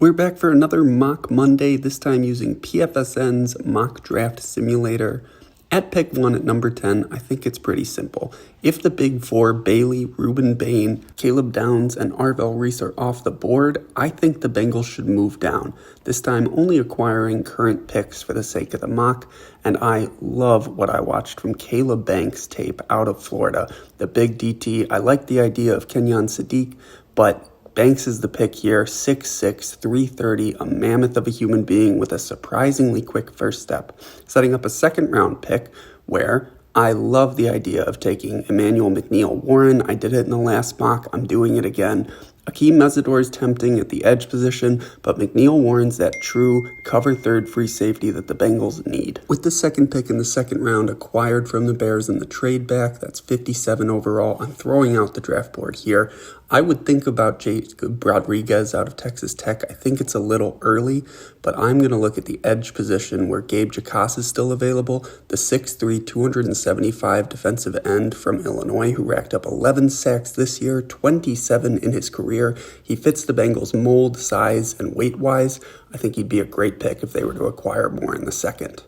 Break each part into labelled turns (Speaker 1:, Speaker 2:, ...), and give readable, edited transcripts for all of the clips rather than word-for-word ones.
Speaker 1: We're back for another Mock Monday, this time using PFSN's Mock Draft Simulator. At pick 1 at number 10, I think it's pretty simple. If the big four, Bailey, Ruben Bain, Caleb Downs, and Arvell Reese are off the board, I think the Bengals should move down, this time only acquiring current picks for the sake of the mock, and I love what I watched from Caleb Banks' tape out of Florida. The big DT, I like the idea of Kenyon Sadiq, but Banks is the pick here, 6'6", 330, a mammoth of a human being with a surprisingly quick first step, setting up a second-round pick where I love the idea of taking Emmanuel McNeil-Warren. I did it in the last mock. I'm doing it again. Akeem Mesidor is tempting at the edge position, but McNeil-Warren's that true cover third free safety that the Bengals need. With the second pick in the second round acquired from the Bears in the trade back, that's 57 overall. I'm throwing out the draft board here. I would think about Jacob Rodriguez out of Texas Tech. I think it's a little early, but I'm going to look at the edge position where Gabe Jacas is still available, the 6'3", 275 defensive end from Illinois who racked up 11 sacks this year, 27 in his career. He fits the Bengals mold, size, and weight-wise. I think he'd be a great pick if they were to acquire more in the second.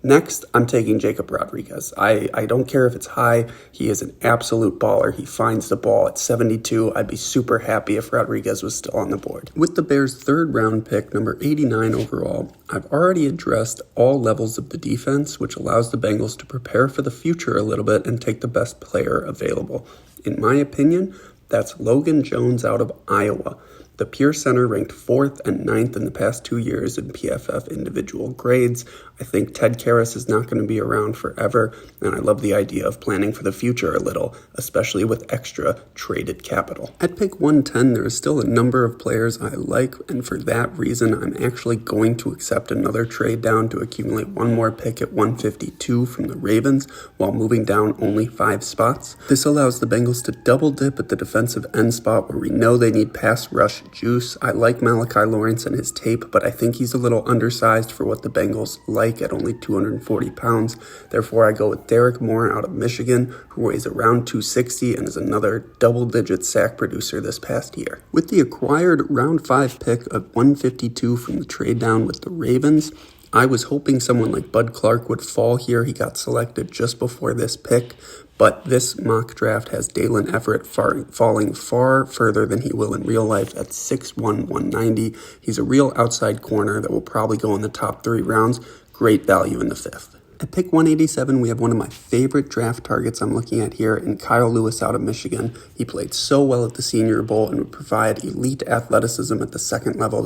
Speaker 1: Next, I'm taking Jacob Rodriguez. I don't care if it's high. He is an absolute baller. He finds the ball at 72. I'd be super happy if Rodriguez was still on the board. With the Bears' third round pick, number 89 overall, I've already addressed all levels of the defense, which allows the Bengals to prepare for the future a little bit and take the best player available. In my opinion, that's Logan Jones out of Iowa. The pure center ranked 4th and 9th in the past 2 years in PFF individual grades. I think Ted Karras is not going to be around forever, and I love the idea of planning for the future a little, especially with extra traded capital. At pick 110, there is still a number of players I like, and for that reason, I'm actually going to accept another trade down to accumulate one more pick at 152 from the Ravens, while moving down only 5 spots. This allows the Bengals to double dip at the defensive end spot where we know they need pass rush juice. I like Malachi Lawrence and his tape, but I think he's a little undersized for what the Bengals like at only 240 pounds. Therefore, I go with Derek Moore out of Michigan, who weighs around 260 and is another double-digit sack producer this past year. With the acquired round 5 pick of 152 from the trade down with the Ravens, I was hoping someone like Bud Clark would fall here. He got selected just before this pick, but this mock draft has Dalen Everett falling far further than he will in real life at 6'1", 190. He's a real outside corner that will probably go in the top 3 rounds. Great value in the 5th. At pick 187, we have one of my favorite draft targets I'm looking at here in Kyle Lewis out of Michigan. He played so well at the Senior Bowl and would provide elite athleticism at the second level